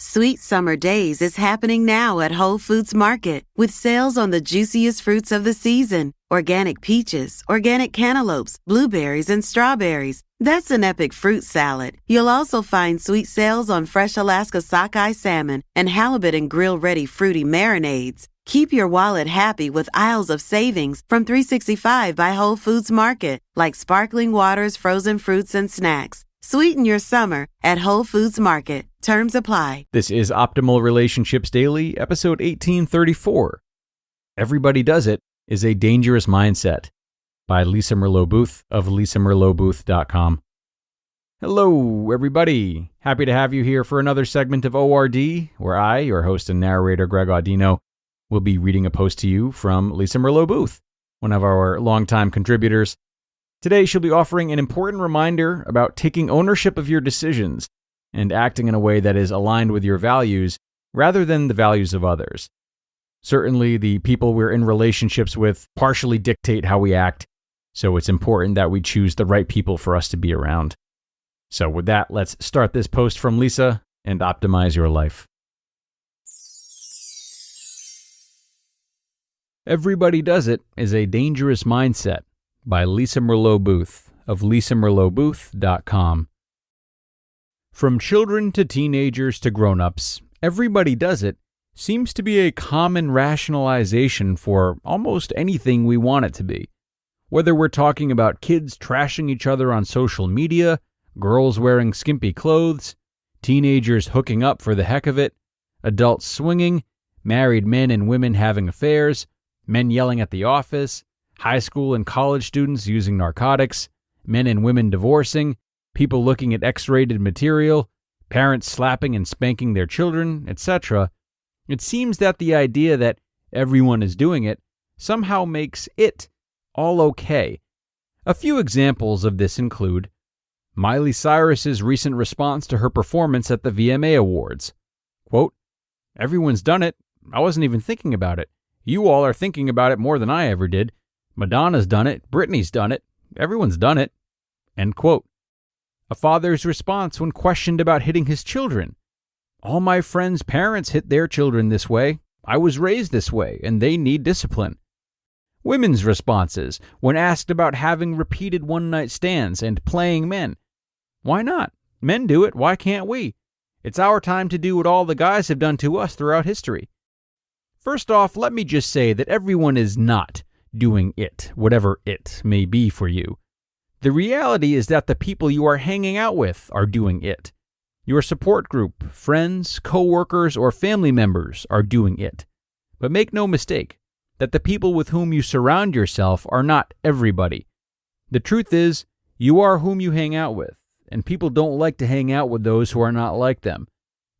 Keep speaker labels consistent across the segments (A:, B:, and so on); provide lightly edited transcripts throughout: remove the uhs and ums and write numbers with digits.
A: Sweet Summer Days is happening now at Whole Foods Market with sales on the juiciest fruits of the season. Organic peaches, organic cantaloupes, blueberries, and strawberries. That's an epic fruit salad. You'll also find sweet sales on fresh Alaska sockeye salmon and halibut and grill-ready fruity marinades. Keep your wallet happy with aisles of savings from $3.65 by Whole Foods Market, like sparkling waters, frozen fruits, and snacks. Sweeten your summer at Whole Foods Market. Terms apply.
B: This is Optimal Relationships Daily, episode 1834. Everybody Does It is a Dangerous Mindset by Lisa Merlo-Booth of lisamerlobooth.com. Hello, everybody. Happy to have you here for another segment of ORD, where I, your host and narrator, Greg Audino, will be reading a post to you from Lisa Merlo-Booth, one of our longtime contributors. Today, she'll be offering an important reminder about taking ownership of your decisions and acting in a way that is aligned with your values rather than the values of others. Certainly, the people we're in relationships with partially dictate how we act, so it's important that we choose the right people for us to be around. So with that, let's start this post from Lisa and optimize your life. Everybody Does It is a Dangerous Mindset by Lisa Merlo-Booth of lisamerlobooth.com. From children to teenagers to grown-ups, everybody does it seems to be a common rationalization for almost anything we want it to be. Whether we're talking about kids trashing each other on social media, girls wearing skimpy clothes, teenagers hooking up for the heck of it, adults swinging, married men and women having affairs, men yelling at the office, high school and college students using narcotics, men and women divorcing, people looking at X-rated material, parents slapping and spanking their children, etc., it seems that the idea that everyone is doing it somehow makes it all okay. A few examples of this include Miley Cyrus's recent response to her performance at the VMA Awards. Quote, "Everyone's done it. I wasn't even thinking about it. You all are thinking about it more than I ever did. Madonna's done it. Britney's done it. Everyone's done it." End quote. A father's response when questioned about hitting his children. "All my friends' parents hit their children this way. I was raised this way, and they need discipline." Women's responses when asked about having repeated one-night stands and playing men. "Why not? Men do it. Why can't we? It's our time to do what all the guys have done to us throughout history." First off, let me just say that everyone is not doing it, whatever it may be for you. The reality is that the people you are hanging out with are doing it. Your support group, friends, co-workers, or family members are doing it. But make no mistake that the people with whom you surround yourself are not everybody. The truth is, you are whom you hang out with, and people don't like to hang out with those who are not like them.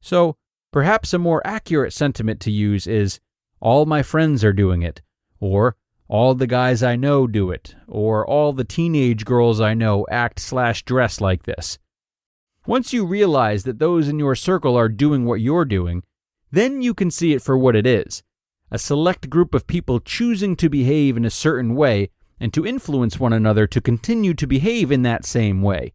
B: So, perhaps a more accurate sentiment to use is, all my friends are doing it, or all the guys I know do it, or all the teenage girls I know act/dress like this. Once you realize that those in your circle are doing what you're doing, then you can see it for what it is. A select group of people choosing to behave in a certain way and to influence one another to continue to behave in that same way.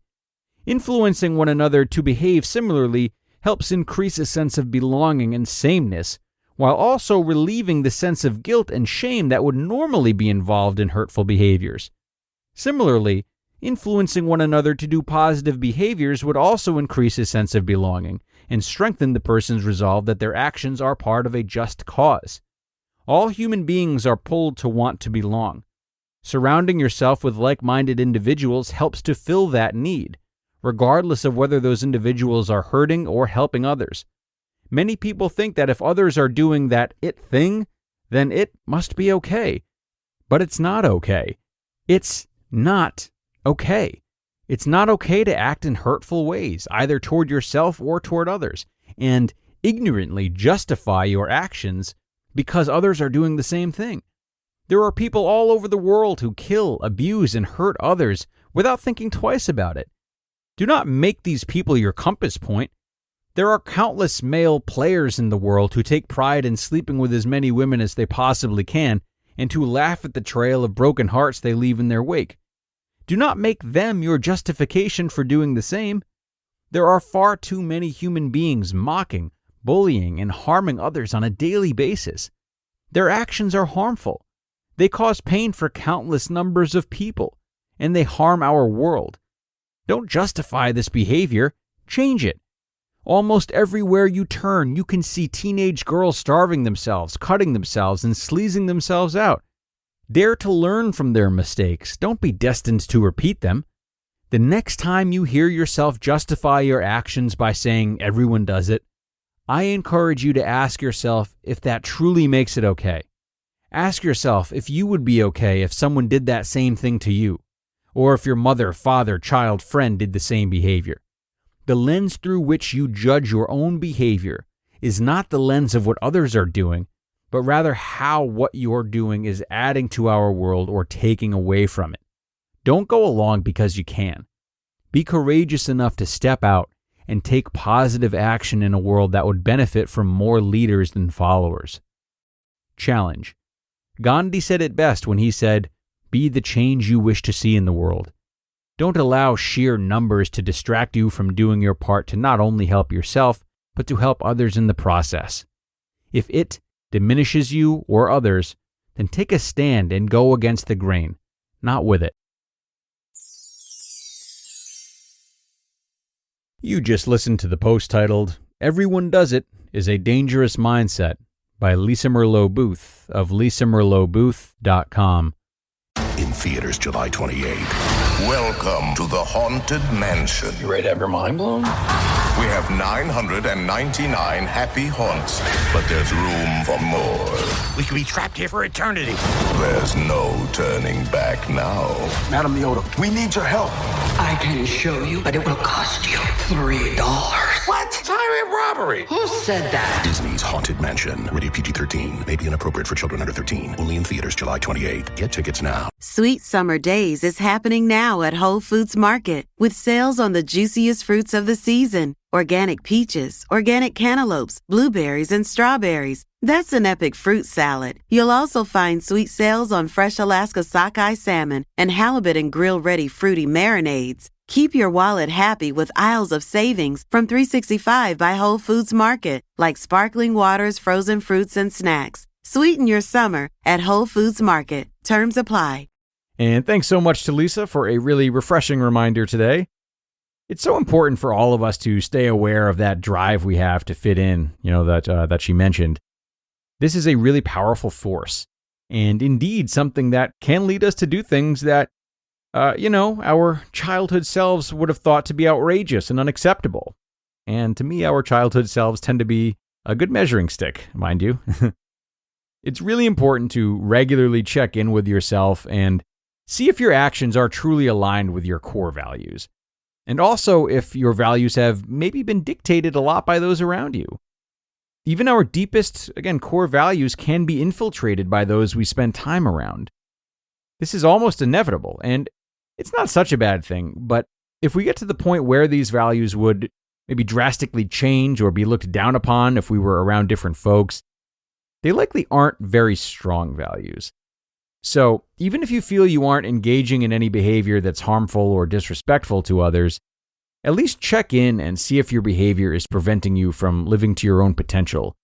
B: Influencing one another to behave similarly helps increase a sense of belonging and sameness, while also relieving the sense of guilt and shame that would normally be involved in hurtful behaviors. Similarly, influencing one another to do positive behaviors would also increase a sense of belonging and strengthen the person's resolve that their actions are part of a just cause. All human beings are pulled to want to belong. Surrounding yourself with like-minded individuals helps to fill that need, regardless of whether those individuals are hurting or helping others. Many people think that if others are doing that it thing, then it must be okay. But it's not okay. It's not okay. It's not okay to act in hurtful ways, either toward yourself or toward others, and ignorantly justify your actions because others are doing the same thing. There are people all over the world who kill, abuse, and hurt others without thinking twice about it. Do not make these people your compass point. There are countless male players in the world who take pride in sleeping with as many women as they possibly can and who laugh at the trail of broken hearts they leave in their wake. Do not make them your justification for doing the same. There are far too many human beings mocking, bullying, and harming others on a daily basis. Their actions are harmful. They cause pain for countless numbers of people, and they harm our world. Don't justify this behavior, change it. Almost everywhere you turn, you can see teenage girls starving themselves, cutting themselves, and sleazing themselves out. Dare to learn from their mistakes. Don't be destined to repeat them. The next time you hear yourself justify your actions by saying everyone does it, I encourage you to ask yourself if that truly makes it okay. Ask yourself if you would be okay if someone did that same thing to you, or if your mother, father, child, friend did the same behavior. The lens through which you judge your own behavior is not the lens of what others are doing, but rather how what you're doing is adding to our world or taking away from it. Don't go along because you can. Be courageous enough to step out and take positive action in a world that would benefit from more leaders than followers. Challenge. Gandhi said it best when he said, "Be the change you wish to see in the world." Don't allow sheer numbers to distract you from doing your part to not only help yourself, but to help others in the process. If it diminishes you or others, then take a stand and go against the grain, not with it. You just listened to the post titled, "Everyone Does It is a Dangerous Mindset" by Lisa Merlo-Booth of lisamerlobooth.com.
C: In theaters July 28th. Welcome to the Haunted Mansion.
D: You ready to have your mind blown?
C: We have 999 happy haunts, but there's room for more.
D: We could be trapped here for eternity.
C: There's no turning back now.
E: Madam Leota, we need your help.
F: I can show you, but it will cost you $3.
D: What? It's highway robbery.
F: Who said that?
C: Disney's Haunted Mansion. Rated PG-13. May be inappropriate for children under 13. Only in theaters July 28th. Get tickets now.
A: Sweet Summer Days is happening now at Whole Foods Market with sales on the juiciest fruits of the season. Organic peaches, organic cantaloupes, blueberries, and strawberries. That's an epic fruit salad. You'll also find sweet sales on fresh Alaska sockeye salmon and halibut and grill-ready fruity marinades. Keep your wallet happy with aisles of savings from $3.65 by Whole Foods Market, like sparkling waters, frozen fruits, and snacks. Sweeten your summer at Whole Foods Market. Terms apply.
B: And thanks so much to Lisa for a really refreshing reminder today. It's so important for all of us to stay aware of that drive we have to fit in, that she mentioned. This is a really powerful force, and indeed something that can lead us to do things that, our childhood selves would have thought to be outrageous and unacceptable. And to me, our childhood selves tend to be a good measuring stick, mind you. It's really important to regularly check in with yourself and see if your actions are truly aligned with your core values. And also if your values have maybe been dictated a lot by those around you. Even our deepest, core values can be infiltrated by those we spend time around. This is almost inevitable, and it's not such a bad thing, but if we get to the point where these values would maybe drastically change or be looked down upon if we were around different folks, they likely aren't very strong values. So, even if you feel you aren't engaging in any behavior that's harmful or disrespectful to others, at least check in and see if your behavior is preventing you from living to your own potential,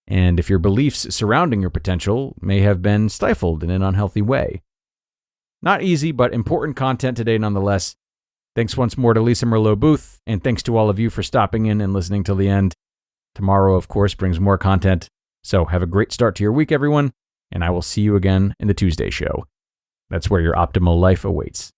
B: and if your beliefs surrounding your potential may have been stifled in an unhealthy way. Not easy, but important content today nonetheless. Thanks once more to Lisa Merlo-Booth, and thanks to all of you for stopping in and listening till the end. Tomorrow, of course, brings more content, so have a great start to your week, everyone. And I will see you again in the Tuesday show. That's where your optimal life awaits.